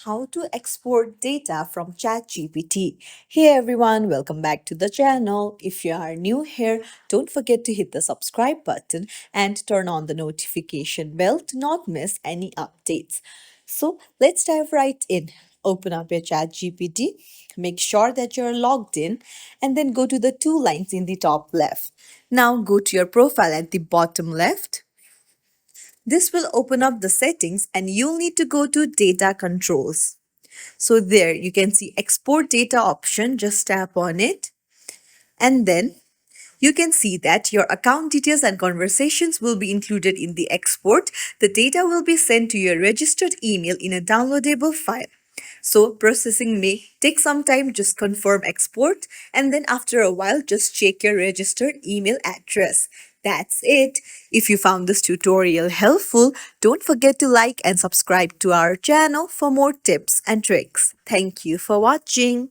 how to export data from ChatGPT. Hey everyone, welcome back to the channel. If you are new here, don't forget to hit the subscribe button and turn on the notification bell to not miss any updates. So let's dive right in. Open up your ChatGPT, make sure that you're logged in, and then go to the two lines in the top left. Now go to your profile at the bottom left. This will open up the settings and you'll need to go to data controls. So there you can see export data option, just tap on it and then you can see that your account details and conversations will be included in the export. The data will be sent to your registered email in a downloadable file. So processing may take some time, just confirm export and then after a while just check your registered email address. That's it. If you found this tutorial helpful, don't forget to like and subscribe to our channel for more tips and tricks. Thank you for watching.